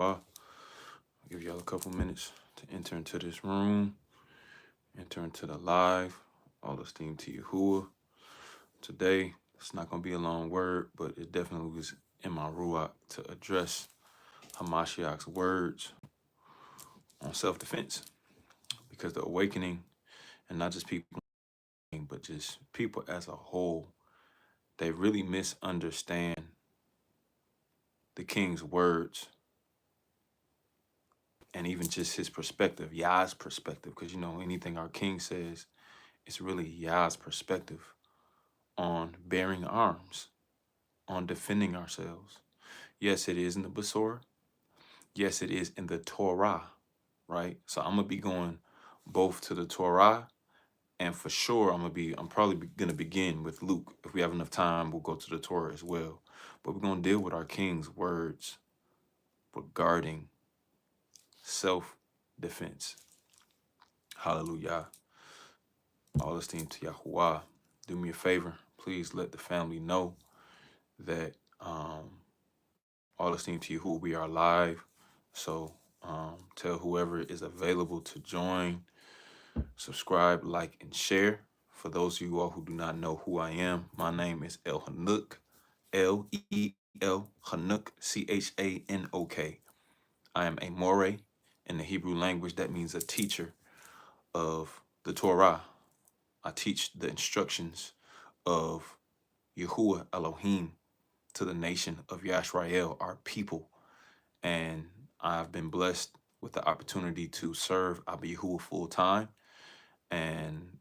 I'll give y'all a couple minutes to enter into this room, enter into the live. All esteem to Yahuwah. Today, it's not going to be a long word, but it definitely was in my ruach to address Hamashiach's words on self-defense, because the awakening, and not just people, but just people as a whole, they really misunderstand the king's words and even just his perspective, Yah's perspective, because anything our king says, it's really Yah's perspective on bearing arms, on defending ourselves. Yes, it is in the Basora. Yes, it is in the Torah, right? So I'm gonna be going both to the Torah, and for sure I'm probably gonna begin with Luke. If we have enough time, we'll go to the Torah as well. But we're gonna deal with our king's words regarding self-defense. Hallelujah. All esteem to Yahuwah. Do me a favor. Please let the family know that all esteem to you who we are live. So tell whoever is available to join, subscribe, like, and share. For those of you all who do not know who I am, my name is El Hanuk, L-E-L Hanuk, C-H-A-N-O-K. I am a Moreh. In the Hebrew language, that means a teacher of the Torah. I teach the instructions of Yahuwah Elohim to the nation of Yashrael, our people. And I've been blessed with the opportunity to serve Abba Yahuwah full time. And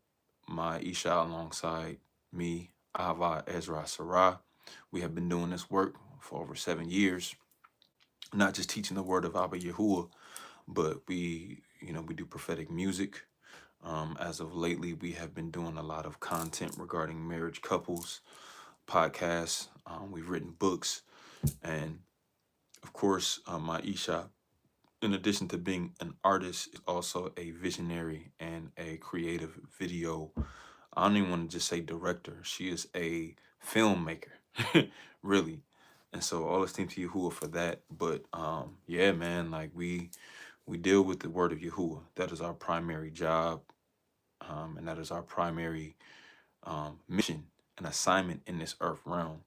my Isha alongside me, Ava Ezra Sarah, we have been doing this work for over 7 years, not just teaching the word of Abba Yahuwah, but we do prophetic music. As of lately, we have been doing a lot of content regarding marriage couples, podcasts. We've written books, and of course, my Isha, in addition to being an artist, is also a visionary and a creative video. I don't even want to just say director. She is a filmmaker, really. And so all esteem to Yahuwah for that. But yeah, man, like we deal with the word of Yahuwah. That is our primary job, and that is our primary mission and assignment in this earth realm.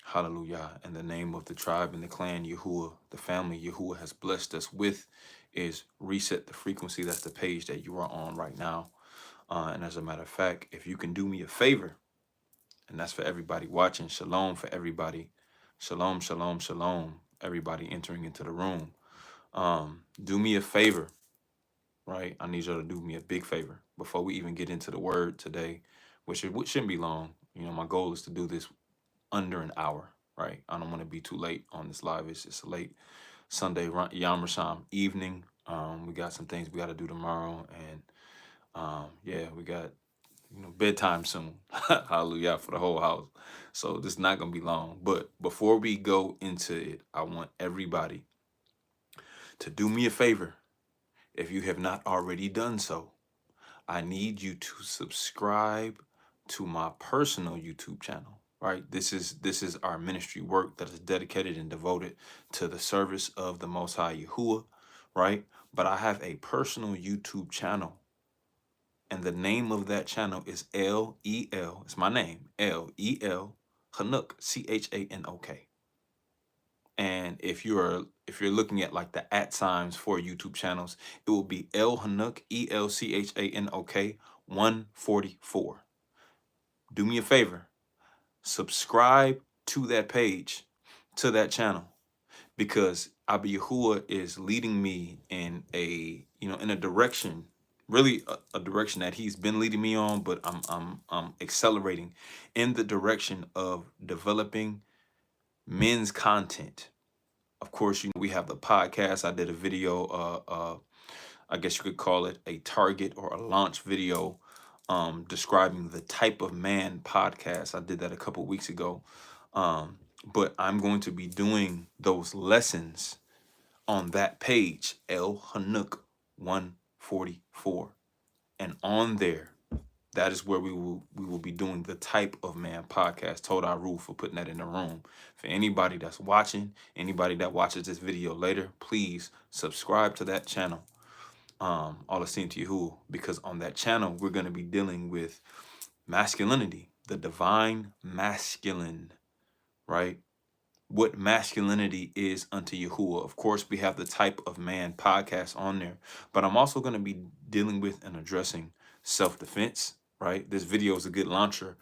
Hallelujah. And the name of the tribe and the clan Yahuwah, the family Yahuwah has blessed us with, is Reset the Frequency. That's the page that you are on right now. And as a matter of fact, if you can do me a favor, and that's for everybody watching, shalom for everybody. Shalom, shalom, shalom, everybody entering into the room. Do me a favor, right? I need y'all to do me a big favor before we even get into the word today, which shouldn't be long. My goal is to do this under an hour, right? I don't want to be too late on this live. It's a late Sunday Yom Risham evening. We got some things we got to do tomorrow, and yeah, we got bedtime soon. Hallelujah for the whole house. So this is not gonna be long. But before we go into it, I want everybody to do me a favor. If you have not already done so, I need you to subscribe to my personal YouTube channel, right? This is our ministry work that is dedicated and devoted to the service of the Most High Yahuwah, right? But I have a personal YouTube channel, and the name of that channel is L-E-L. It's my name, L-E-L Hanuk, C-H-A-N-O-K. And if you're looking at like the @ signs for YouTube channels, it will be El Hanuk, E-L-C-H-A-N-O-K 144. Do me a favor, subscribe to that page, to that channel, because Abba Yahuwah is leading me in a direction, really a direction that he's been leading me on, but I'm accelerating in the direction of developing men's content. Of course, we have the podcast. I did a video, I guess you could call it a target or a launch video, describing the type of man podcast. I did that a couple weeks ago. But I'm going to be doing those lessons on that page, El Hanuk 144. And on there, That is where we will be doing the type of man podcast. Told our rule for putting that in the room. For anybody that's watching, anybody that watches this video later, please subscribe to that channel. All esteem to Yahuwah, because on that channel we're going to be dealing with masculinity, the divine masculine, right? What masculinity is unto Yahuwah. Of course, we have the Type of Man podcast on there, but I'm also going to be dealing with and addressing self-defense, right? This video is a good launcher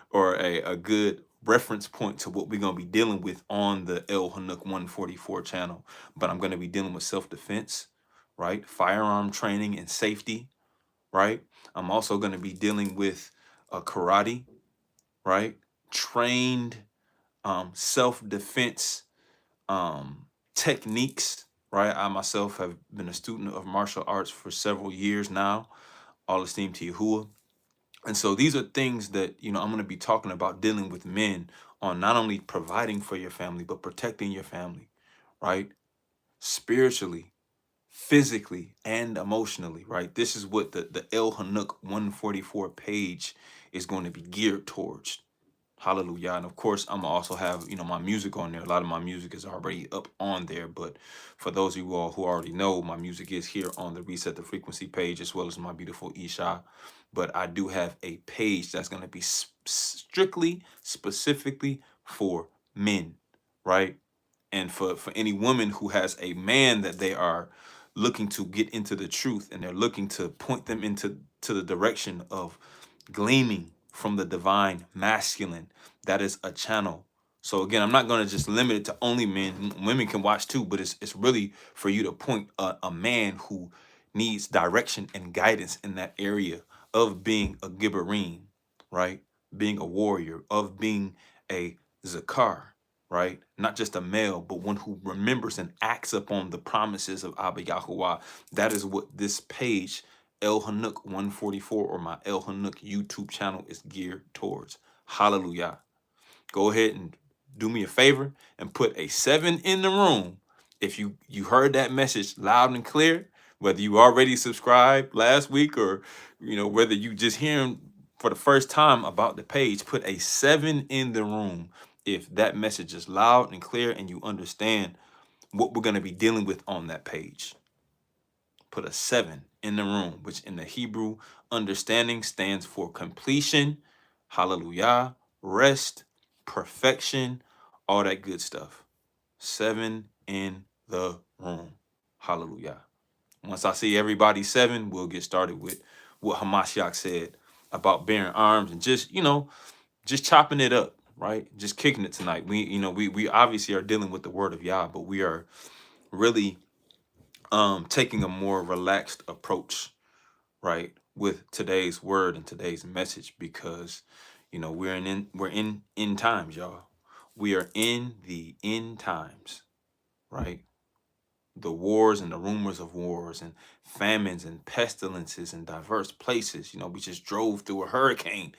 or a good reference point to what we're going to be dealing with on the El Hanuk 144 channel. But I'm going to be dealing with self-defense, right? Firearm training and safety, right? I'm also going to be dealing with karate, right? Trained self-defense techniques, right? I myself have been a student of martial arts for several years now, all esteem to Yahuwah. And so these are things that, I'm going to be talking about dealing with men on not only providing for your family, but protecting your family, right? Spiritually, physically, and emotionally, right? This is what the El Hanuk 144 page is going to be geared towards. Hallelujah. And of course, I'm gonna also have, my music on there. A lot of my music is already up on there. But for those of you all who already know, my music is here on the Reset the Frequency page, as well as my beautiful Isha. But I do have a page that's gonna be strictly, specifically for men, right? And for any woman who has a man that they are looking to get into the truth, and they're looking to point them into the direction of gleaming from the divine masculine, that is a channel. So again, I'm not going to just limit it to only men. Women can watch too, but it's really for you to point a man who needs direction and guidance in that area of being a gibberim, right? Being a warrior, of being a zakar, right? Not just a male, but one who remembers and acts upon the promises of Abba Yahuwah. That is what this page, El Hanuk 144, or my El Hanuk YouTube channel, is geared towards. Hallelujah. Go ahead and do me a favor and put a 7 in the room if you heard that message loud and clear, whether you already subscribed last week, or whether you just hearing for the first time about the page. Put a 7 in the room if that message is loud and clear and you understand what we're going to be dealing with on that page. Put a 7 in the room, which in the Hebrew understanding stands for completion, hallelujah, rest, perfection, all that good stuff. 7 in the room. Hallelujah. Once I see everybody 7, we'll get started with what Hamashiach said about bearing arms and just chopping it up, right? Just kicking it tonight. We obviously are dealing with the word of Yah, but we are really taking a more relaxed approach, right, with today's word and today's message, because we're in end times, y'all. We are in the end times, right? The wars and the rumors of wars and famines and pestilences in diverse places. We just drove through a hurricane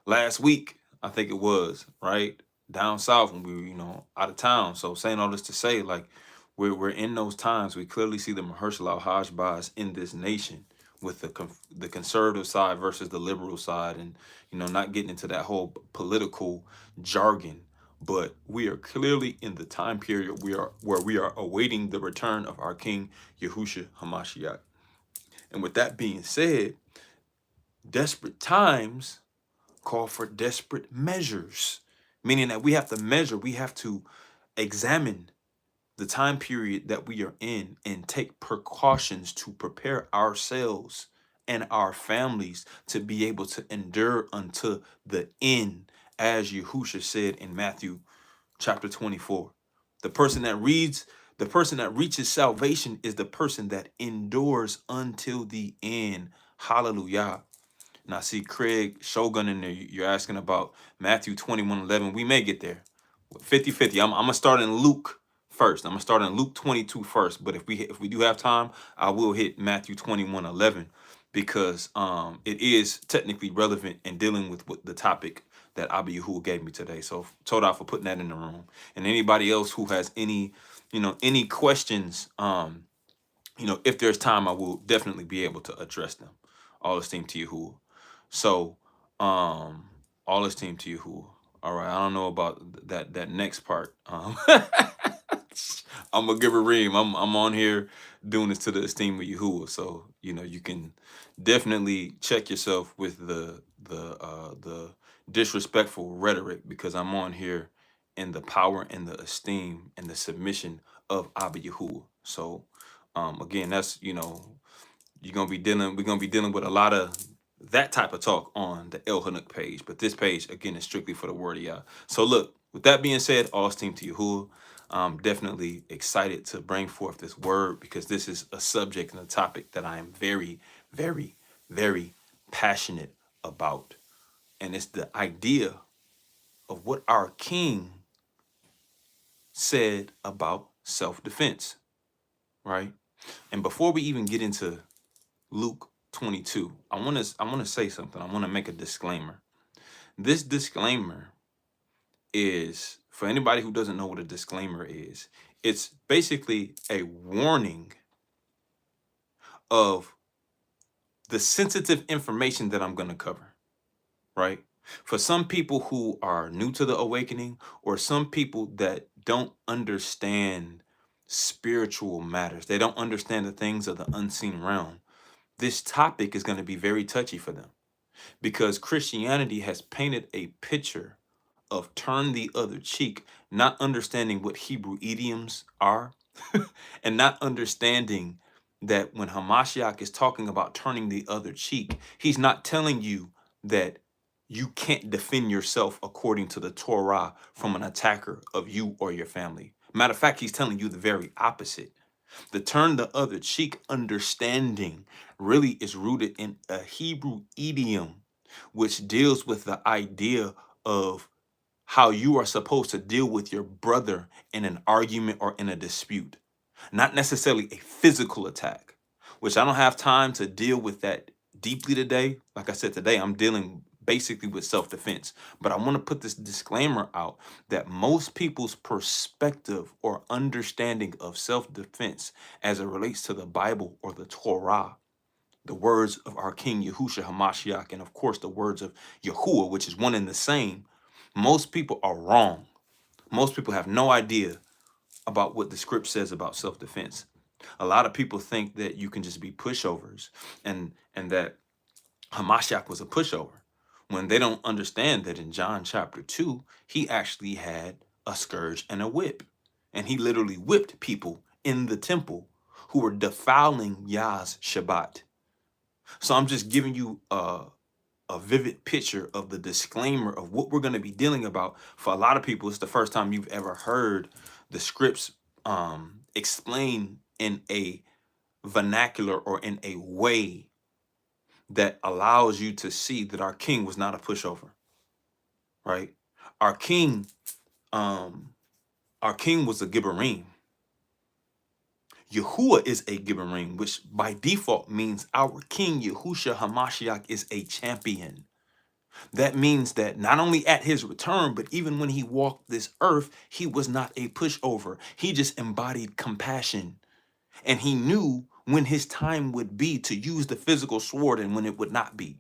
last week, I think it was, right? Down south when we were, out of town. So saying all this to say, like, we're in those times. We clearly see the Mahershala al-Hashbaz in this nation, with the conservative side versus the liberal side, and not getting into that whole political jargon. But we are clearly in the time period where we are awaiting the return of our King Yahusha Hamashiach. And with that being said, desperate times call for desperate measures, meaning that we have to measure, we have to examine the time period that we are in and take precautions to prepare ourselves and our families to be able to endure unto the end, as Yahusha said in Matthew chapter 24. The person that reaches salvation is the person that endures until the end. Hallelujah. And I see Craig Shogun in there. You're asking about Matthew 21:11. We may get there. 50-50. I'm going to start in Luke first. I'm going to start in Luke 22 first. But if we do have time, I will hit Matthew 21:11, because it is technically relevant in dealing with what the topic that Abba Yahuwah gave me today. So Toda for putting that in the room. And anybody else who has any questions, if there's time, I will definitely be able to address them. All esteem to Yahuwah. So, all esteem to Yahuwah. All right, I don't know about that next part. I'm gonna give a ream. I'm on here doing this to the esteem of Yahuwah. So you can definitely check yourself with the disrespectful rhetoric, because I'm on here in the power and the esteem and the submission of Abba Yahuwah. So again, that's we're gonna be dealing with a lot of that type of talk on the El Hanuk page, but this page again is strictly for the word of Yah. So look, with that being said, all esteem to Yahuwah. I'm definitely excited to bring forth this word, because this is a subject and a topic that I am very, very, very passionate about. And it's the idea of what our king said about self-defense, right? And before we even get into Luke 22, I want to say something. I want to make a disclaimer. This disclaimer is for anybody who doesn't know what a disclaimer is. It's basically a warning of the sensitive information that I'm going to cover, right? For some people who are new to the awakening, or some people that don't understand spiritual matters, they don't understand the things of the unseen realm, this topic is going to be very touchy for them, because Christianity has painted a picture of turn the other cheek, not understanding what Hebrew idioms are, and not understanding that when Hamashiach is talking about turning the other cheek, he's not telling you that you can't defend yourself according to the Torah from an attacker of you or your family. Matter of fact, he's telling you the very opposite. The turn the other cheek understanding really is rooted in a Hebrew idiom, which deals with the idea of how you are supposed to deal with your brother in an argument or in a dispute, not necessarily a physical attack, which I don't have time to deal with that deeply today. Like I said, today I'm dealing basically with self-defense, but I want to put this disclaimer out that most people's perspective or understanding of self-defense as it relates to the Bible or the Torah, the words of our King Yahusha Hamashiach, and of course the words of Yahuwah, which is one and the same, most people are wrong. Most people have no idea about what the script says about self-defense. A lot of people think that you can just be pushovers, and that Hamashiach was a pushover, when they don't understand that in John chapter 2, he actually had a scourge and a whip. And he literally whipped people in the temple who were defiling Yah's Shabbat. So I'm just giving you a vivid picture of the disclaimer of what we're going to be dealing about. For a lot of people, it's the first time you've ever heard the scripts explain in a vernacular or in a way that allows you to see that our king was not a pushover, right? Our king, our king was a Gibberim. Yahuwah is a Gibberim, which by default means our king Yahusha Hamashiach is a champion. That means that not only at his return, but even when he walked this earth, he was not a pushover. He just embodied compassion. And he knew when his time would be to use the physical sword and when it would not be.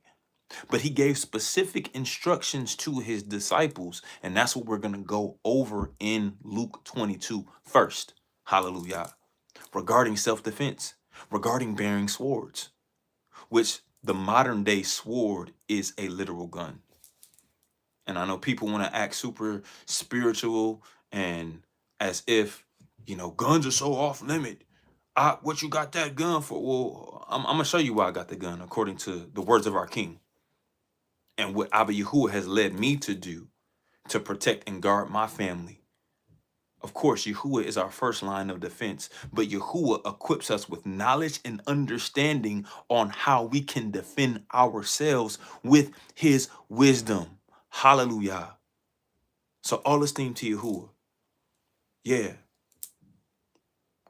But he gave specific instructions to his disciples. And that's what we're going to go over in Luke 22 first. Hallelujah. Regarding self-defense, regarding bearing swords, which the modern day sword is a literal gun. And I know people want to act super spiritual and as if, guns are so off limit. What you got that gun for? Well, I'm going to show you why I got the gun according to the words of our king and what Abba Yahuwah has led me to do to protect and guard my family. Of course, Yahuwah is our first line of defense, but Yahuwah equips us with knowledge and understanding on how we can defend ourselves with his wisdom. Hallelujah. So all esteem to Yahuwah. Yeah.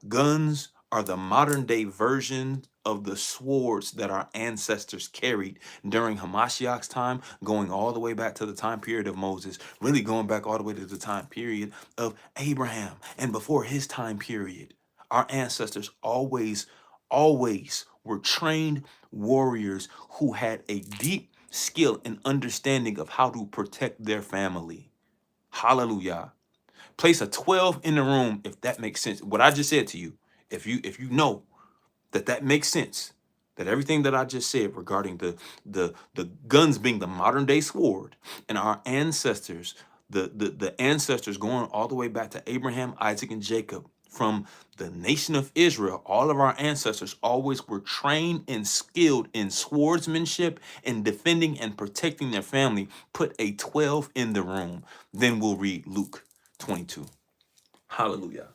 Guns are the modern day version of the swords that our ancestors carried during Hamashiach's time, going all the way back to the time period of Moses, really going back all the way to the time period of Abraham. And before his time period, our ancestors always were trained warriors who had a deep skill, and understanding of how to protect their family. Hallelujah. Place a 12 in the room if that makes sense. What I just said to you, if you know that makes sense, that everything that I just said regarding the guns being the modern day sword, and our ancestors, the ancestors going all the way back to Abraham, Isaac, and Jacob, from the nation of Israel, all of our ancestors always were trained and skilled in swordsmanship and defending and protecting their family. Put a 12 in the room. Then we'll read Luke 22. Hallelujah.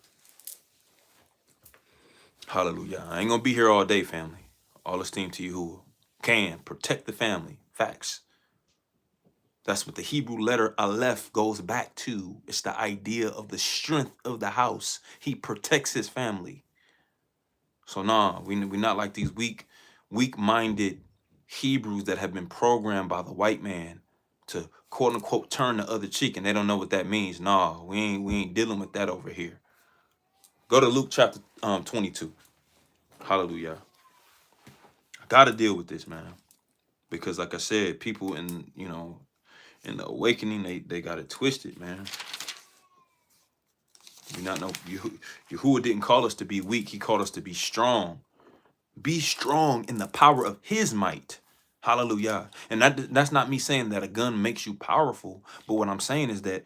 Hallelujah. I ain't gonna be here all day, family. All esteem to you who can protect the family. Facts. That's what the Hebrew letter Aleph goes back to. It's the idea of the strength of the house. He protects his family. So nah, we not like these weak-minded Hebrews that have been programmed by the white man to quote unquote turn the other cheek, and they don't know what that means. Nah, we ain't dealing with that over here. Go to Luke chapter 22. Hallelujah. I gotta deal with this, man. Because like I said, people in the awakening, they got it twisted, man. You not know Yahuwah didn't call us to be weak, he called us to be strong. Be strong in the power of his might. Hallelujah. And that's not me saying that a gun makes you powerful, but what I'm saying is that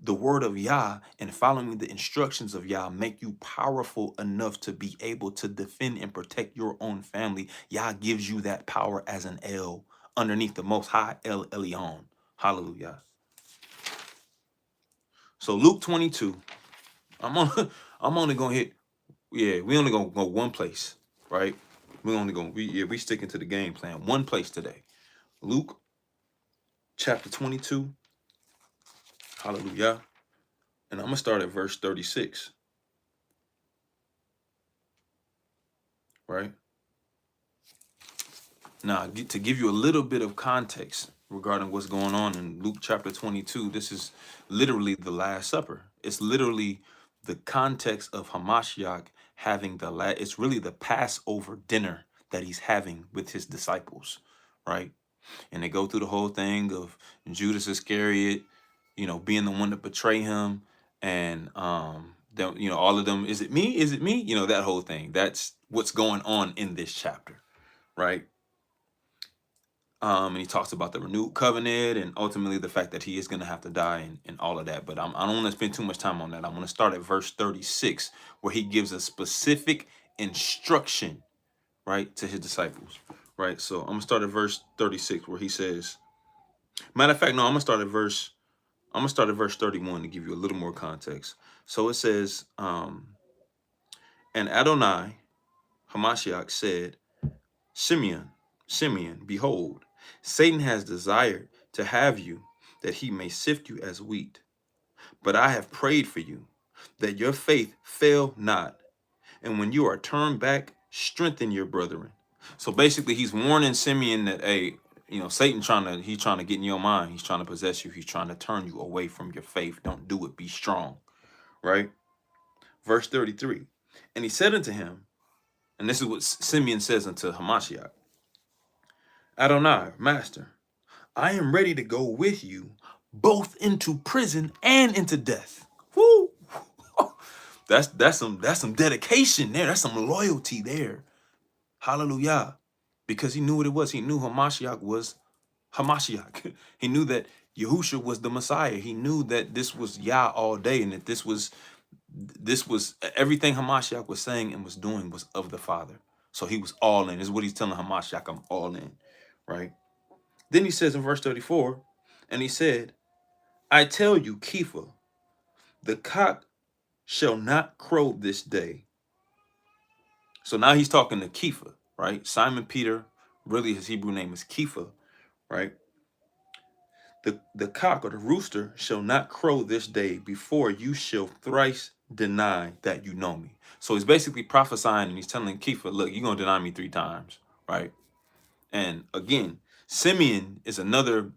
the word of Yah and following the instructions of Yah make you powerful enough to be able to defend and protect your own family. Yah gives you that power as an El underneath the Most High, El Elyon. Hallelujah. So Luke 22, I'm on I'm only gonna hit, yeah, we only gonna go one place, right? We sticking to the game plan. One place today. Luke chapter 22. Hallelujah. And I'm gonna start at verse 36. Right? Now, to give you a little bit of context regarding what's going on in Luke chapter 22, this is literally the Last Supper. It's literally the context of Hamashiach having it's really the Passover dinner that he's having with his disciples, right? And they go through the whole thing of Judas Iscariot, being the one to betray him, and all of them, is it me? Is it me? That whole thing. That's what's going on in this chapter, right? And he talks about the renewed covenant and ultimately the fact that he is going to have to die and all of that. But I don't want to spend too much time on that. I'm going to start at verse 36, where he gives a specific instruction, right, to his disciples, right? So I'm going to start at verse 36, where he says, matter of fact, no, I'm going to start at verse 31 to give you a little more context. So it says, and Adonai, Hamashiach, said, Simeon, behold, Satan has desired to have you, that he may sift you as wheat. But I have prayed for you, that your faith fail not. And when you are turned back, strengthen your brethren. So basically, he's warning Simeon that, hey, Satan he's trying to get in your mind. He's trying to possess you. He's trying to turn you away from your faith. Don't do it. Be strong, right? Verse 33. And he said unto him, and this is what Simeon says unto Hamashiach, Adonai, master, I am ready to go with you both into prison and into death. Woo! That's some dedication there. That's some loyalty there. Hallelujah. Because he knew what it was. He knew Hamashiach was Hamashiach. He knew that Yahusha was the Messiah. He knew that this was Yah all day, and that this was everything Hamashiach was saying and was doing was of the Father. So he was all in. This is what he's telling Hamashiach, I'm all in, right? Then he says in verse 34, and he said, I tell you, Kepha, the cock shall not crow this day. So now he's talking to Kepha, right? Simon Peter, really his Hebrew name is Kepha, right? The cock or the rooster shall not crow this day before you shall thrice deny that you know me. So he's basically prophesying, and he's telling Kepha, look, you're going to deny me 3 times, right? And again, Simeon is another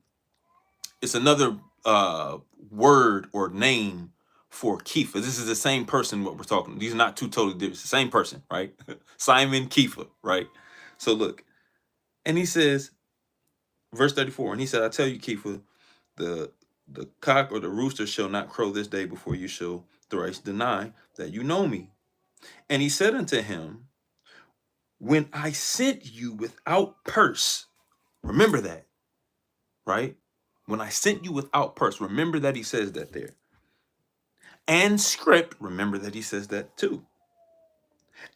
word or name for Kepha. This is the same person what we're talking. These are not two totally different. It's the same person, right? Simon Kepha, right? So look, and he says, Verse 34. And he said, I tell you, Kepha, the the cock or the rooster shall not crow this day before you shall thrice deny that you know me. And he said unto him, when I sent you without purse, remember that, right? When I sent you without purse, remember that he says that there. And script, remember that he says that too.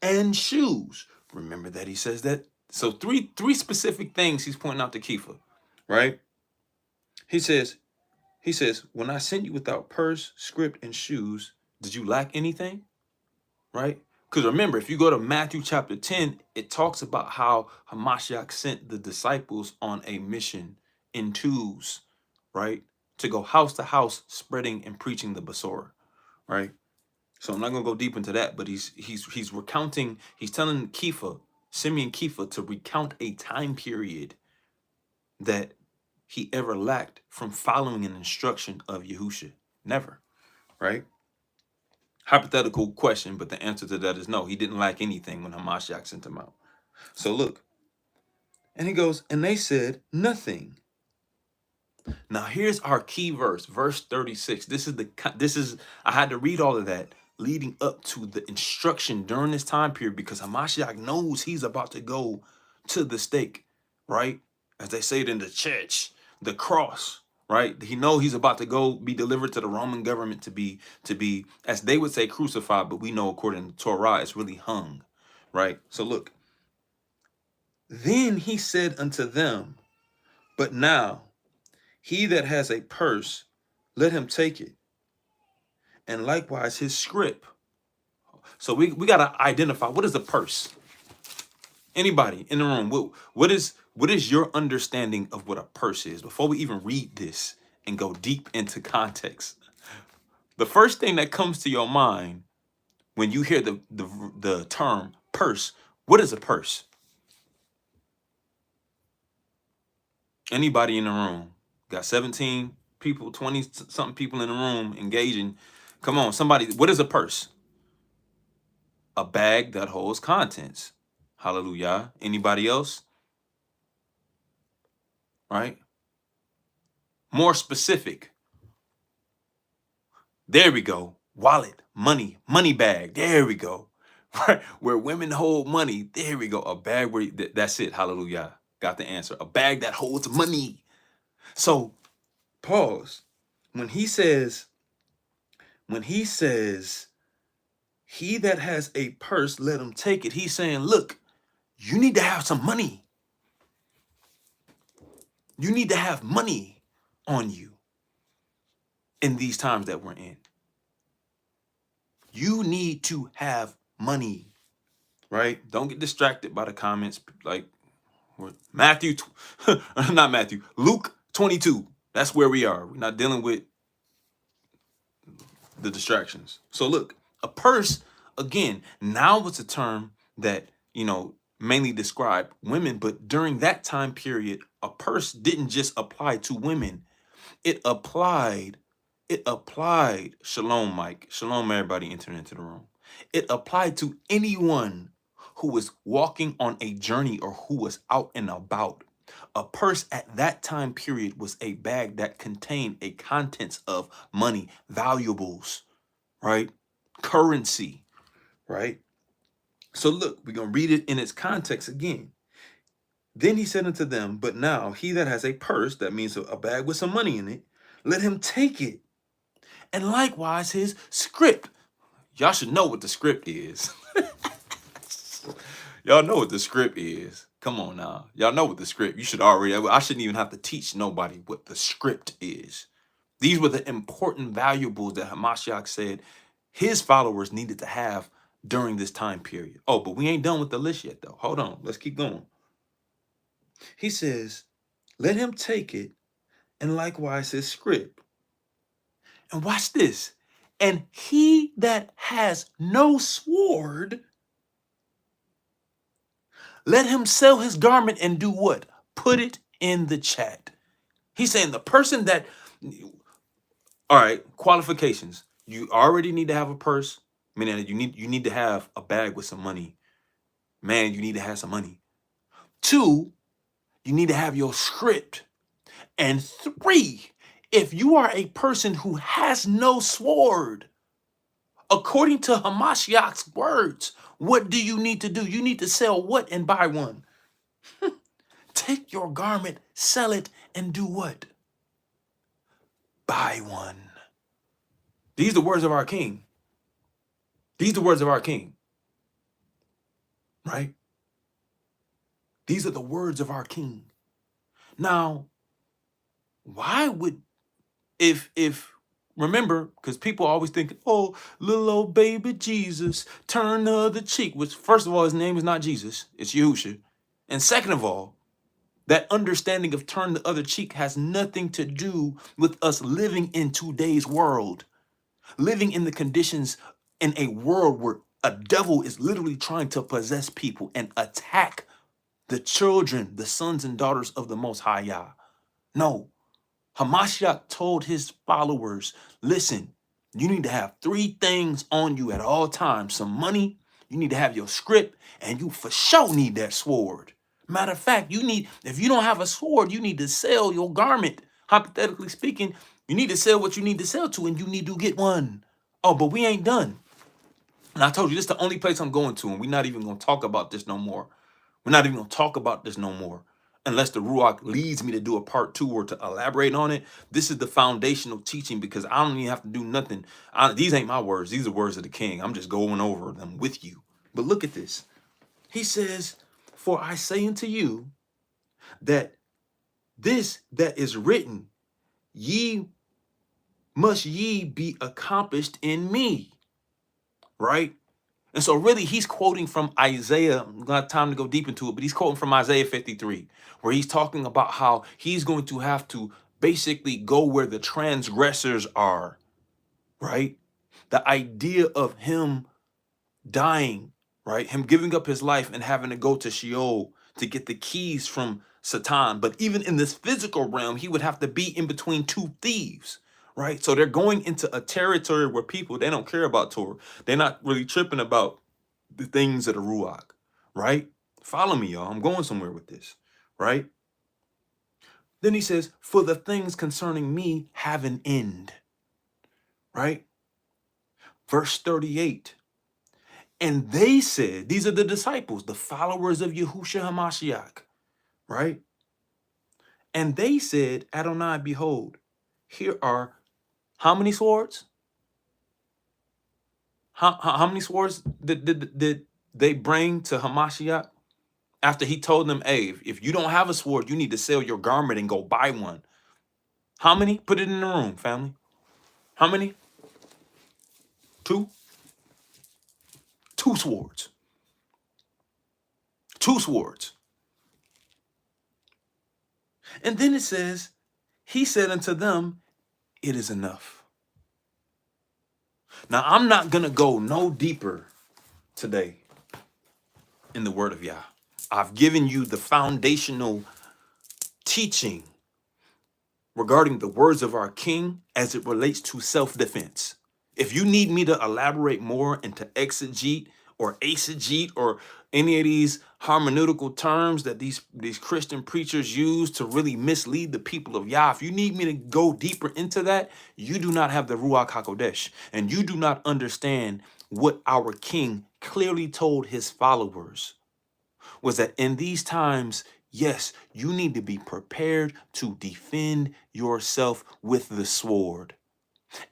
And shoes, remember that he says that. So three specific things he's pointing out to Kepha, right? He says, when I sent you without purse, script, and shoes, did you lack anything? Right? Because remember, if you go to Matthew chapter 10, it talks about how Hamashiach sent the disciples on a mission in twos, right? To go house to house, spreading and preaching the Besorah, right? So I'm not gonna go deep into that, but he's recounting, he's telling Kepha, Simeon Kepha, to recount a time period that he ever lacked from following an instruction of Yahusha. Never, right? Hypothetical question, but the answer to that is no. He didn't lack anything when Hamashiach sent him out. So look, and he goes, and they said nothing. Now here's our key verse, verse 36. I had to read all of that leading up to the instruction during this time period because Hamashiach knows he's about to go to the stake, right? As they say it in the church, the cross, right? He knows he's about to go be delivered to the Roman government to be, as they would say, crucified, but we know according to Torah, it's really hung, right? So look, then he said unto them, but now he that has a purse, let him take it, and likewise his scrip. So we got to identify, what is a purse? Anybody in the room, what is your understanding of what a purse is? Before we even read this and go deep into context, the first thing that comes to your mind when you hear the term purse, what is a purse? Anybody in the room? Got 17 people, 20 something people in the room engaging. Come on, somebody, what is a purse? A bag that holds contents. Hallelujah. Anybody else? Right? More specific. There we go. Wallet, money, money bag. There we go. Right? Where women hold money. There we go. A bag where that's it. Hallelujah. Got the answer. A bag that holds money. So pause. When he says, he that has a purse, let him take it. He's saying, look, you need to have some money. You need to have money on you in these times that we're in. You need to have money, right? Don't get distracted by the comments like Matthew, not Matthew, Luke 22. That's where we are. We're not dealing with the distractions. So look, a purse, again, now it's a term that, mainly describe women, but during that time period, a purse didn't just apply to women. It applied, shalom, Mike. Shalom, everybody entering into the room. It applied to anyone who was walking on a journey or who was out and about. A purse at that time period was a bag that contained a contents of money, valuables, right? Currency, right? So look, we're going to read it in its context again. Then he said unto them, but now he that has a purse, that means a bag with some money in it, let him take it. And likewise his script. Y'all should know what the script is. Y'all know what the script is. Come on now. Y'all know what the script. You should already. I shouldn't even have to teach nobody what the script is. These were the important valuables that Hamashiach said his followers needed to have during this time period. Oh, but we ain't done with the list yet, though. Hold on. Let's keep going. He says, let him take it, and likewise his script. And watch this. And he that has no sword, let him sell his garment and do what? Put it in the chat. He's saying the person that, all right, qualifications. You already need to have a purse, meaning that you need to have a bag with some money. Man, you need to have some money. 2, You need to have your script. And 3, if you are a person who has no sword, according to Hamashiach's words, what do you need to do? You need to sell what and buy one? Take your garment, sell it, and do what? Buy one. These are the words of our king. These are the words of our king. Right? These are the words of our king. Now, why would, if remember, because people always think, oh, little old baby Jesus, turn the other cheek, which first of all, his name is not Jesus, it's Yahusha. And second of all, that understanding of turn the other cheek has nothing to do with us living in today's world, living in the conditions in a world where a devil is literally trying to possess people and attack the children, the sons and daughters of the Most High Yah. No, Hamashiach told his followers, listen, you need to have 3 things on you at all times. Some money, you need to have your script, and you for sure need that sword. Matter of fact, if you don't have a sword, you need to sell your garment. Hypothetically speaking, you need to sell what you need to sell to, and you need to get one. Oh, but we ain't done. And I told you, this is the only place I'm going to, and we're not even going to talk about this no more. We're not even going to talk about this no more. Unless the Ruach leads me to do a part 2 or to elaborate on it. This is the foundational teaching because I don't even have to do nothing. These ain't my words. These are words of the king. I'm just going over them with you. But look at this. He says, for I say unto you that this that is written, must ye be accomplished in me. Right? And so really he's quoting from Isaiah. I'm going to have time to go deep into it, but he's quoting from Isaiah 53, where he's talking about how he's going to have to basically go where the transgressors are, right? The idea of him dying, right? Him giving up his life and having to go to Sheol to get the keys from Satan. But even in this physical realm, he would have to be in between 2 thieves, right? So they're going into a territory where people, they don't care about Torah. They're not really tripping about the things of the Ruach, right? Follow me, y'all. I'm going somewhere with this, right? Then he says, for the things concerning me have an end, right? Verse 38. And they said, these are the disciples, the followers of Yahusha HaMashiach, right? And they said, Adonai, behold, here are how many swords? How many swords did they bring to Hamashiach after he told them, hey, if you don't have a sword, you need to sell your garment and go buy one? How many? Put it in the room, family. How many? 2? 2 swords. 2 swords. And then it says, he said unto them, it is enough. Now, I'm not going to go no deeper today in the word of Yah. I've given you the foundational teaching regarding the words of our king as it relates to self-defense. If you need me to elaborate more into exegete or eisegete or any of these hermeneutical terms that these Christian preachers use to really mislead the people of Yah, if you need me to go deeper into that, you do not have the Ruach HaKodesh, and you do not understand what our king clearly told his followers, was that in these times, yes, you need to be prepared to defend yourself with the sword.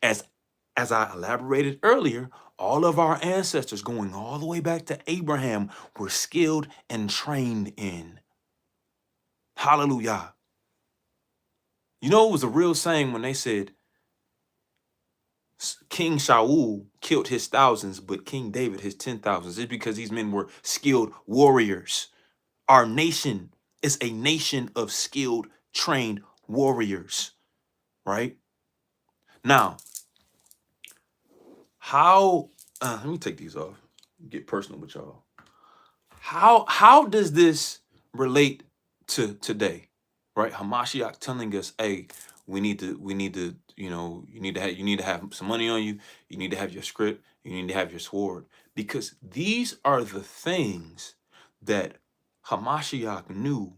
As I elaborated earlier, all of our ancestors, going all the way back to Abraham, were skilled and trained in. Hallelujah. You know, it was a real saying when they said King Shaul killed his thousands, but King David his 10,000s. It's because these men were skilled warriors. Our nation is a nation of skilled, trained warriors, right? Now, let me take these off, get personal with y'all. How does this relate to today, right? Hamashiach telling us, hey, we need to, you need to have some money on you. You need to have your script. You need to have your sword, because these are the things that Hamashiach knew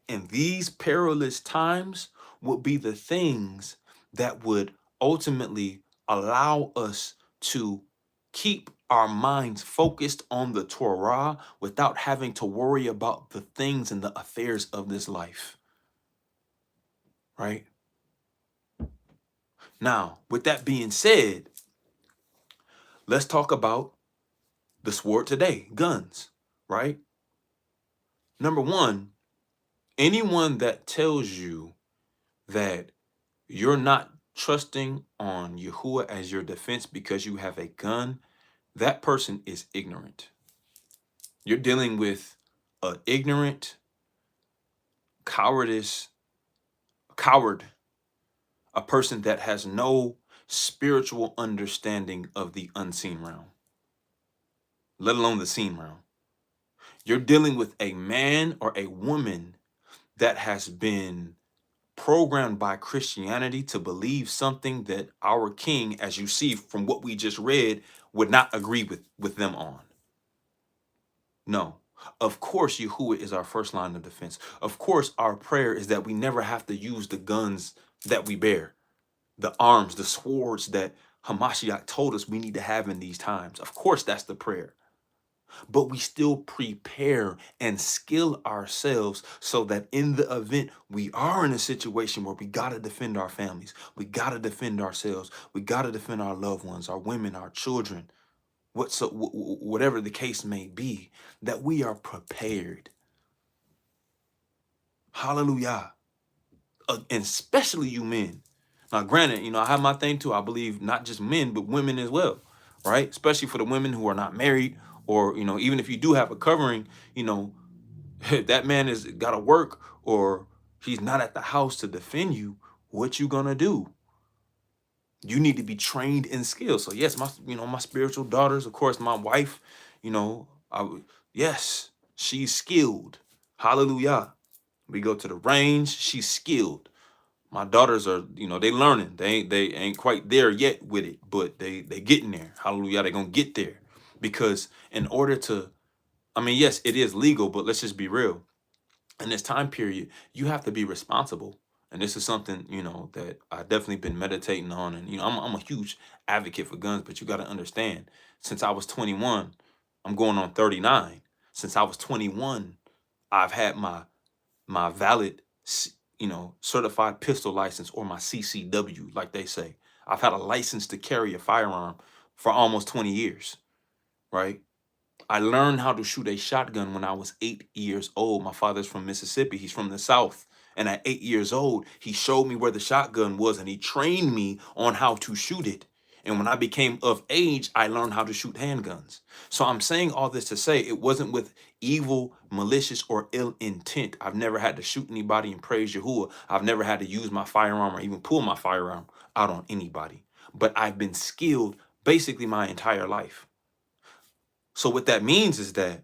And these perilous times would be the things that would ultimately allow us to keep our minds focused on the Torah without having to worry about the things and the affairs of this life. Right? Now, with that being said, let's talk about the sword today, guns, right? Number one, anyone that tells you that you're not trusting on Yahuwah as your defense because you have a gun, that person is ignorant. You're dealing with an ignorant, cowardice, coward, a person that has no spiritual understanding of the unseen realm, let alone the seen realm. You're dealing with a man or a woman that has been programmed by Christianity to believe something that our king, as you see from what we just read, would not agree with them on. No. Of course, Yahuwah is our first line of defense. Of course, our prayer is that we never have to use the guns that we bear, the arms, the swords that Hamashiach told us we need to have in these times. Of course, that's the prayer. But we still prepare and skill ourselves so that in the event we are in a situation where we got to defend our families, we got to defend ourselves, we got to defend our loved ones, our women, our children, whatever the case may be, that we are prepared. Hallelujah. And especially you men. Now, granted, I have my thing too. I believe not just men, but women as well, right? Especially for the women who are not married, or, even if you do have a covering, that man is got to work, or he's not at the house to defend you. What you gonna do? You need to be trained in skills. So yes, my spiritual daughters, of course, my wife, yes, she's skilled. Hallelujah. We go to the range, she's skilled. My daughters are, they learning. They ain't quite there yet with it, but they getting there. Hallelujah. They gonna get there. Because in order to, yes, it is legal, but let's just be real. In this time period, you have to be responsible. And this is something, that I definitely been meditating on. And, I'm a huge advocate for guns, but you got to understand, since I was 21, I'm going on 39. Since I was 21, I've had my valid, certified pistol license, or my CCW, like they say. I've had a license to carry a firearm for almost 20 years, right? I learned how to shoot a shotgun when I was 8 years old. My father's from Mississippi. He's from the South. And at 8 years old, he showed me where the shotgun was and he trained me on how to shoot it. And when I became of age, I learned how to shoot handguns. So I'm saying all this to say it wasn't with evil, malicious, or ill intent. I've never had to shoot anybody and praise Yahuwah. I've never had to use my firearm or even pull my firearm out on anybody. But I've been skilled basically my entire life. So what that means is that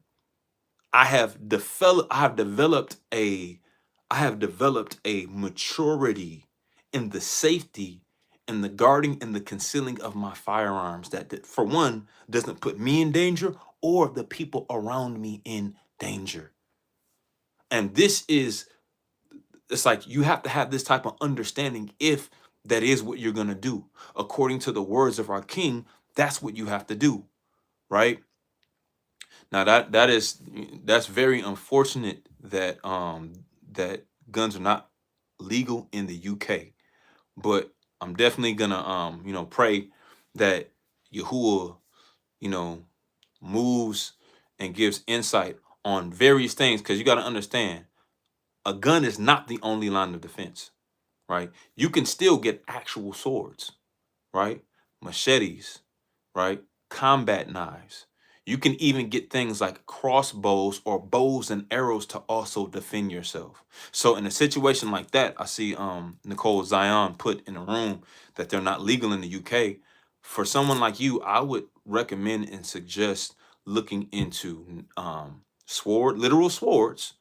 I have developed a maturity in the safety and the guarding and the concealing of my firearms that for one doesn't put me in danger or the people around me in danger. And it's like you have to have this type of understanding if that is what you're going to do. According to the words of our King, that's what you have to do, right? Now that's very unfortunate that that guns are not legal in the UK. But I'm definitely gonna pray that Yahuwah, you know, moves and gives insight on various things, because you got to understand a gun is not the only line of defense, right? You can still get actual swords, right? Machetes, right? Combat knives. You can even get things like crossbows or bows and arrows to also defend yourself. So in a situation like that, I see Nicole Zion put in a room that they're not legal in the UK. For someone like you, I would recommend and suggest looking into literal swords,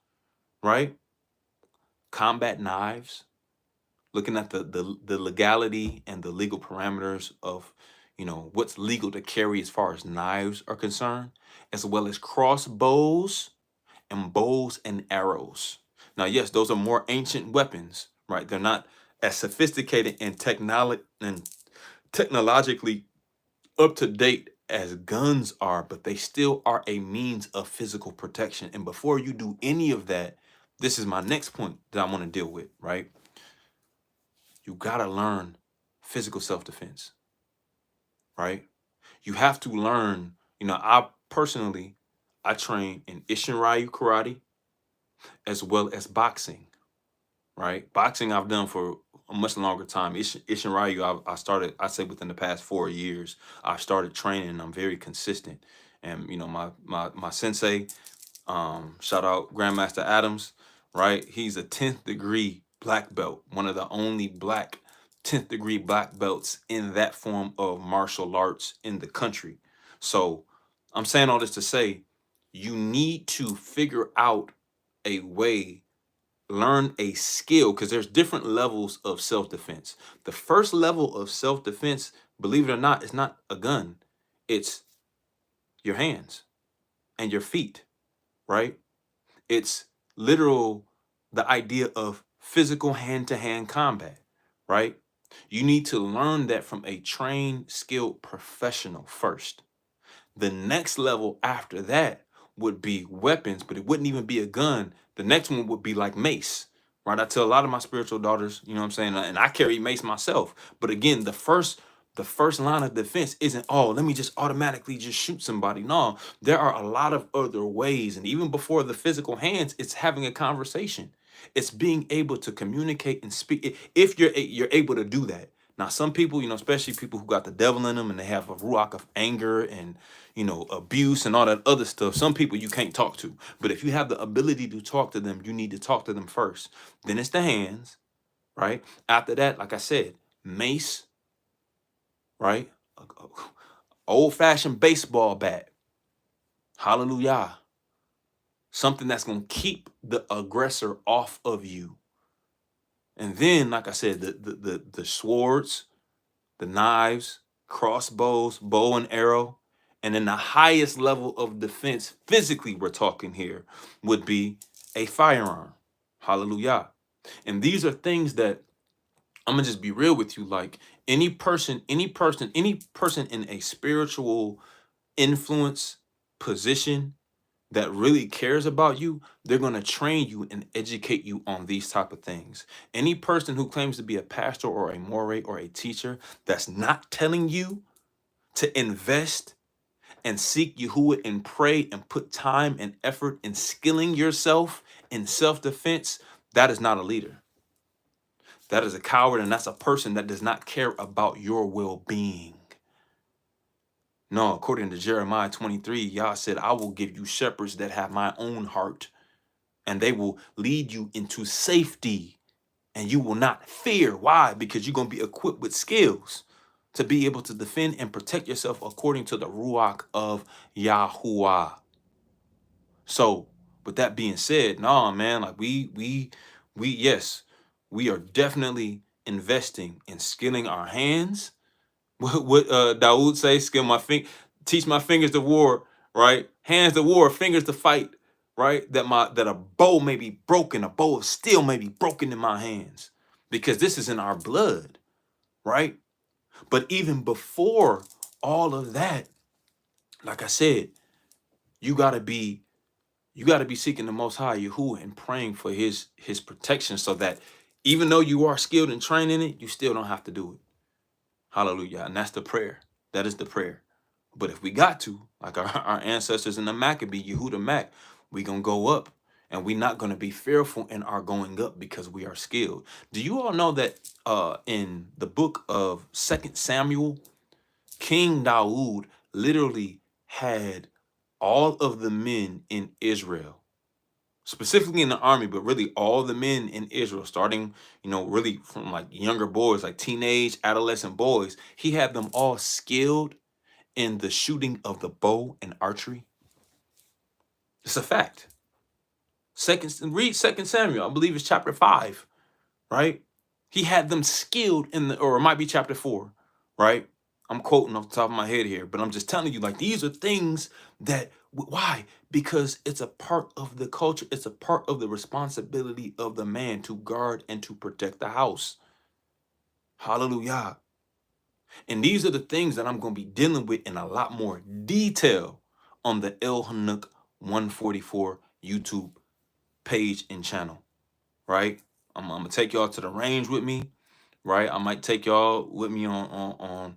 right? Combat knives, looking at the legality and the legal parameters of what's legal to carry as far as knives are concerned, as well as crossbows and bows and arrows. Now, yes, those are more ancient weapons, right? They're not as sophisticated and technologically up to date as guns are, but they still are a means of physical protection. And before you do any of that, this is my next point that I want to deal with, right? You got to learn physical self-defense, right? You have to learn, I personally, I train in Ishinryu karate as well as boxing, right? Boxing I've done for a much longer time. Ishinryu, I started, I'd say within the past 4 years, I've started training and I'm very consistent. And, my sensei, shout out Grandmaster Adams, right? He's a 10th degree black belt, one of the only black 10th degree black belts in that form of martial arts in the country. So I'm saying all this to say, you need to figure out a way, learn a skill, because there's different levels of self-defense. The first level of self-defense, believe it or not, is not a gun. It's your hands and your feet, right? It's literal, the idea of physical hand-to-hand combat, right? You need to learn that from a trained, skilled professional first. The next level after that would be weapons, but it wouldn't even be a gun. The next one would be like mace, right? I tell a lot of my spiritual daughters, you know what I'm saying? And I carry mace myself. But again, the first line of defense isn't, oh, let me just automatically just shoot somebody. No, there are a lot of other ways. And even before the physical hands, it's having a conversation. It's being able to communicate and speak. If you're able to do that. Now, some people, especially people who got the devil in them and they have a ruach of anger and, abuse and all that other stuff. Some people you can't talk to. But if you have the ability to talk to them, you need to talk to them first. Then it's the hands, right? After that, like I said, mace, right? Old-fashioned baseball bat. Hallelujah. Something that's going to keep the aggressor off of you. And then, like I said, the swords, the knives, crossbows, bow and arrow. And then the highest level of defense, physically we're talking here, would be a firearm. Hallelujah. And these are things that I'm gonna just be real with you. Like any person in a spiritual influence position that really cares about you, they're going to train you and educate you on these type of things. Any person who claims to be a pastor or a moray or a teacher that's not telling you to invest and seek Yahuwah and pray and put time and effort in skilling yourself in self-defense, that is not a leader. That is a coward, and that's a person that does not care about your well-being. No, according to Jeremiah 23, Yah said, I will give you shepherds that have my own heart, and they will lead you into safety, and you will not fear. Why? Because you're going to be equipped with skills to be able to defend and protect yourself according to the Ruach of Yahuwah. So, with that being said, nah, man, like yes, we are definitely investing in skilling our hands. What Dawood say? Teach my fingers to war, right? Hands to war, fingers to fight, right? That a bow may be broken, a bow of steel may be broken in my hands, because this is in our blood, right? But even before all of that, like I said, you gotta be seeking the Most High Yahuwah and praying for his protection, so that even though you are skilled and trained in it, you still don't have to do it. Hallelujah. And that's the prayer. That is the prayer. But if we got to, like our ancestors in the Maccabee, Yehuda Mac, we going to go up, and we're not going to be fearful in our going up because we are skilled. Do you all know that in the book of 2 Samuel, King Dawood literally had all of the men in Israel, specifically in the army, but really all the men in Israel, starting, really from like younger boys, like teenage, adolescent boys, he had them all skilled in the shooting of the bow and archery. It's a fact. Read 2 Samuel, I believe it's chapter 5, right? He had them skilled or it might be chapter 4, right? I'm quoting off the top of my head here, but I'm just telling you, like, these are things that Why? Because it's a part of the culture. It's a part of the responsibility of the man to guard and to protect the house. Hallelujah. And these are the things that I'm going to be dealing with in a lot more detail on the El Hanuk 144 YouTube page and channel, right? I'm gonna take y'all to the range with me, right? I might take y'all with me on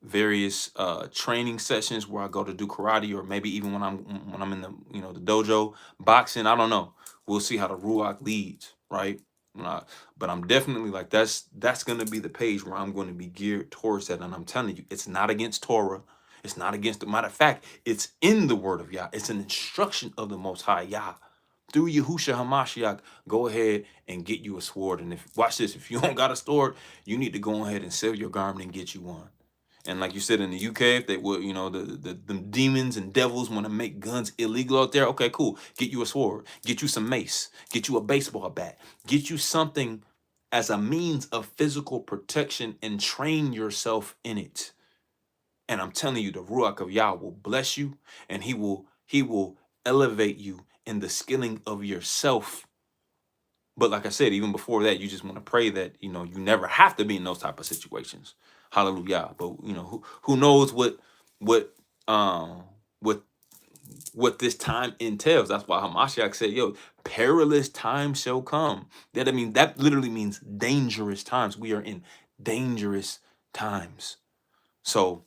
various training sessions where I go to do karate, or maybe even when I'm in the the dojo boxing. I don't know. We'll see how the Ruach leads, right? Uh, but I'm definitely like that's gonna be the page where I'm going to be geared towards that. And I'm telling you, it's not against Torah. It's not against the matter of fact, it's in the word of Yah. It's an instruction of the Most High Yah through Yahusha Hamashiach. Go ahead and get you a sword. And if watch this, if you don't got a sword, you need to go ahead and sell your garment and get you one. And like you said in the UK, if they would, the demons and devils want to make guns illegal out there, okay, cool. Get you a sword, get you some mace, get you a baseball bat, get you something as a means of physical protection and train yourself in it. And I'm telling you, the Ruach of Yah will bless you, and he will elevate you in the skilling of yourself. But like I said, even before that, you just want to pray that you never have to be in those type of situations. Hallelujah. But who knows what um what what this time entails. That's why Hamashiach said, yo, perilous times shall come. That literally means dangerous times. We are in dangerous times. So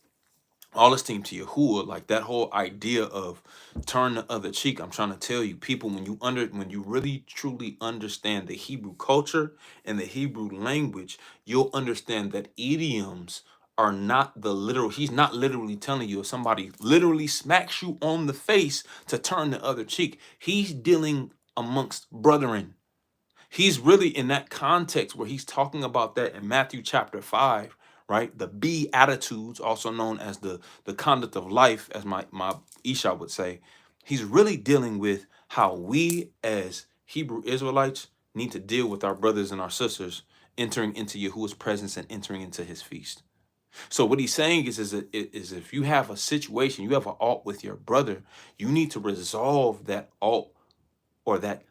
all esteem to Yahuwah, like that whole idea of turn the other cheek. I'm trying to tell you, people, when you really truly understand the Hebrew culture and the Hebrew language, you'll understand that idioms are not the literal. He's not literally telling you if somebody literally smacks you on the face to turn the other cheek. He's dealing amongst brethren. He's really in that context where he's talking about that in Matthew chapter 5, right? The Beatitudes, also known as the conduct of life, as my Isha would say. He's really dealing with how we as Hebrew Israelites need to deal with our brothers and our sisters entering into Yahuwah's presence and entering into his feast. So what he's saying is if you have a situation, you have an alt with your brother, you need to resolve that alt or that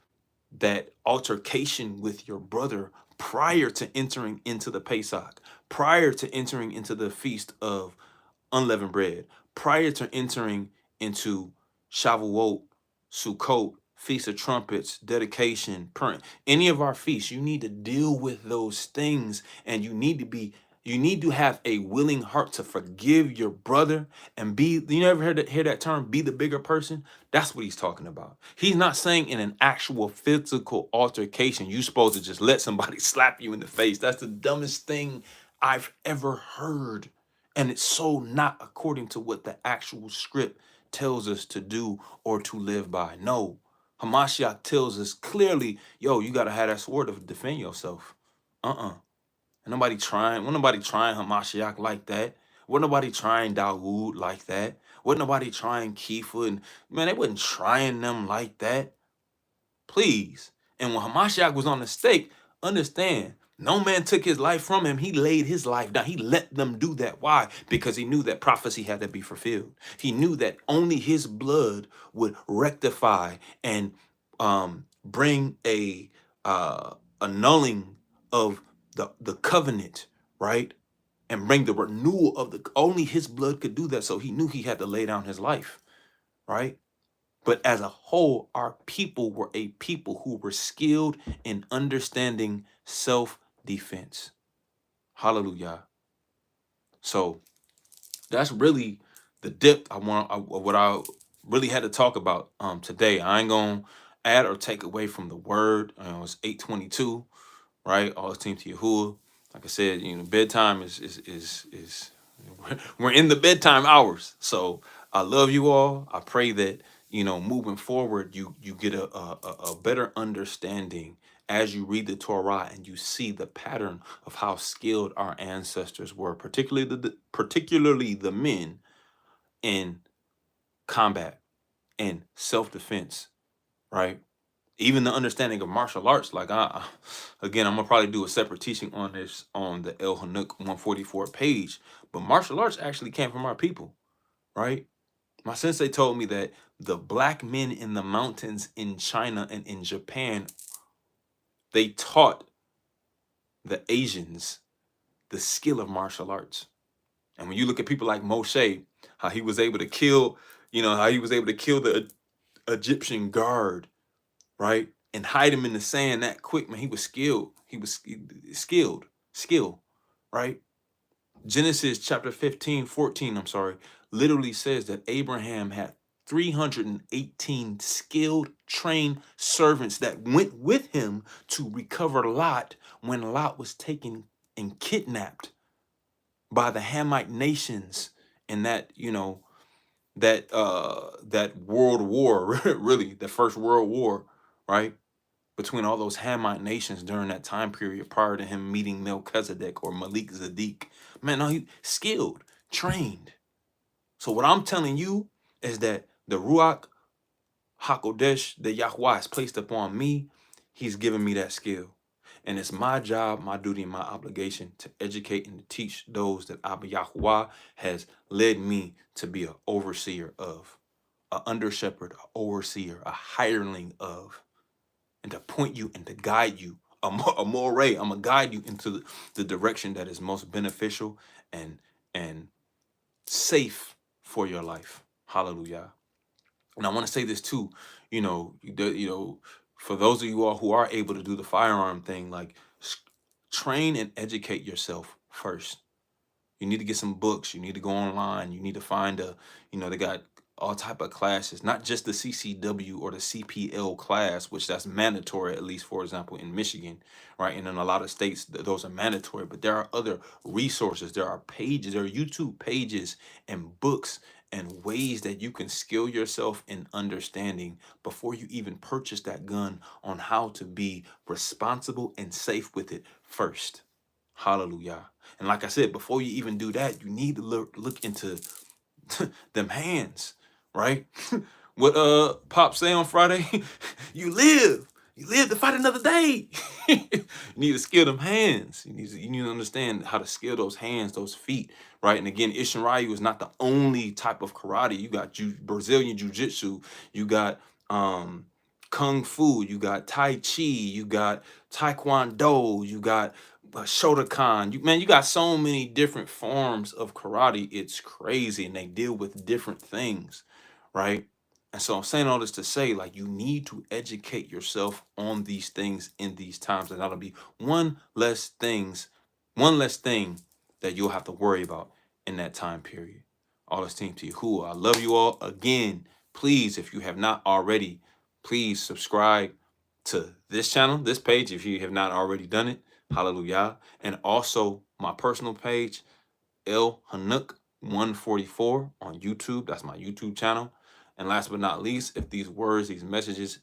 altercation with your brother prior to entering into the Pesach, prior to entering into the feast of unleavened bread, prior to entering into Shavuot, Sukkot, Feast of Trumpets, dedication, Purim, any of our feasts, you need to deal with those things, and you need to have a willing heart to forgive your brother and be, you never hear that term, be the bigger person? That's what he's talking about. He's not saying in an actual physical altercation, you're supposed to just let somebody slap you in the face. That's the dumbest thing I've ever heard. And it's so not according to what the actual script tells us to do or to live by. No, Hamashiach tells us clearly, yo, you got to have that sword to defend yourself. And nobody trying Hamashiach like that. Wasn't nobody trying Dawood like that. Wasn't nobody trying Kiefer. And man, they wasn't trying them like that. Please. And when Hamashiach was on the stake, understand, no man took his life from him. He laid his life down. He let them do that. Why? Because he knew that prophecy had to be fulfilled. He knew that only his blood would rectify and bring a annulling of the covenant, right? And bring the renewal of only his blood could do that. So he knew he had to lay down his life, right? But as a whole, our people were a people who were skilled in understanding self-defense. Hallelujah. So that's really the depth what I really had to talk about today. I ain't gonna add or take away from the word. It's 8:22, right? All esteem to Yahuwah. Like I said, bedtime is we're in the bedtime hours. So I love you all. I pray that moving forward, you get a better understanding as you read the Torah and you see the pattern of how skilled our ancestors were, particularly the men in combat and self-defense, right? Even the understanding of martial arts. Like again, I'm gonna probably do a separate teaching on this on the El Hanuk 144 page. But martial arts actually came from our people, right? My sensei told me that the black men in the mountains in China and in Japan, they taught the Asians the skill of martial arts. And when you look at people like Moshe, how he was able to kill, how he was able to kill the Egyptian guard, right? And hide him in the sand that quick, man. He was skilled. He was skill, right? Genesis chapter 14, I'm sorry, literally says that Abraham had 318 skilled, trained servants that went with him to recover Lot when Lot was taken and kidnapped by the Hamite nations in that world war, really, the first world war, right? Between all those Hamite nations during that time period prior to him meeting Melchizedek or Malik Zadik. Man, no, he skilled, trained. So what I'm telling you is that the Ruach HaKodesh that Yahweh has placed upon me, he's given me that skill. And it's my job, my duty, and my obligation to educate and to teach those that Abba Yahuwah has led me to be an overseer of, a under shepherd, an overseer, a hireling of, and to point you and to guide you, a moray. I'm gonna guide you into the direction that is most beneficial and safe for your life. Hallelujah. And I want to say this too, for those of you all who are able to do the firearm thing, like train and educate yourself first. You need to get some books. You need to go online. You need to find they got all type of classes, not just the CCW or the CPL class, which that's mandatory, at least, for example, in Michigan, right? And in a lot of states, those are mandatory, but there are other resources. There are pages, there are YouTube pages and books and ways that you can skill yourself in understanding before you even purchase that gun on how to be responsible and safe with it first. Hallelujah. And like I said, before you even do that, you need to look into them hands, right? What Pop say on Friday? you live. You live to fight another day. You need to skill them hands. You need to understand how to skill those hands, those feet, right? And again, Ishin Ryu is not the only type of karate. You got Brazilian Jiu-Jitsu. You got Kung Fu. You got Tai Chi. You got Taekwondo. You got Shotokan. You got so many different forms of karate. It's crazy, and they deal with different things, right? And so I'm saying all this to say, like, you need to educate yourself on these things in these times, and that'll be one less thing that you'll have to worry about in that time period. All esteem to Yahuwah. I love you all. Again, please, if you have not already, please subscribe to this channel, this page, if you have not already done it. Hallelujah. And also my personal page, El Hanuk 144 on YouTube. That's my YouTube channel. And last but not least, if these words, these messages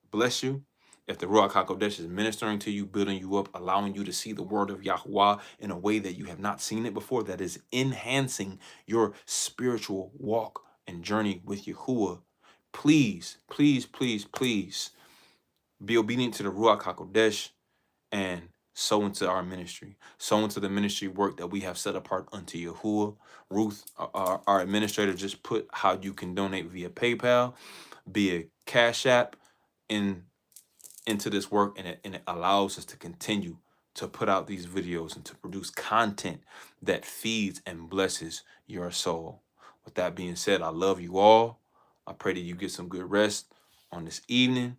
bless you, if the Ruach HaKodesh is ministering to you, building you up, allowing you to see the word of Yahuwah in a way that you have not seen it before, that is enhancing your spiritual walk and journey with Yahuwah, please, please, please, please be obedient to the Ruach HaKodesh and sow into our ministry, sow into the ministry work that we have set apart unto Yahuwah. Ruth, our administrator, just put how you can donate via PayPal, via Cash App, into this work, and it allows us to continue to put out these videos and to produce content that feeds and blesses your soul. With that being said, I love you all. I pray that you get some good rest on this evening.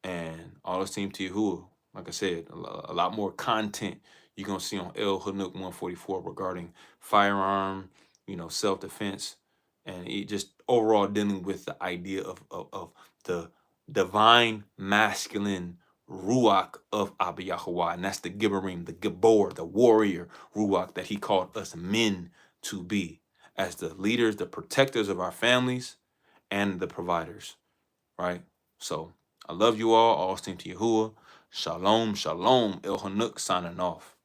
And all esteem to Yahuwah. Like I said, a lot more content you're going to see on El Hanuk 144 regarding firearm, self-defense, and just overall dealing with the idea of the divine masculine Ruach of Abba Yahuwah. And that's the Gibborim, the Gibor, the warrior Ruach that he called us men to be as the leaders, the protectors of our families, and the providers, right? So I love you all esteem to Yahuwah. Shalom, shalom. El Hanuk signing off.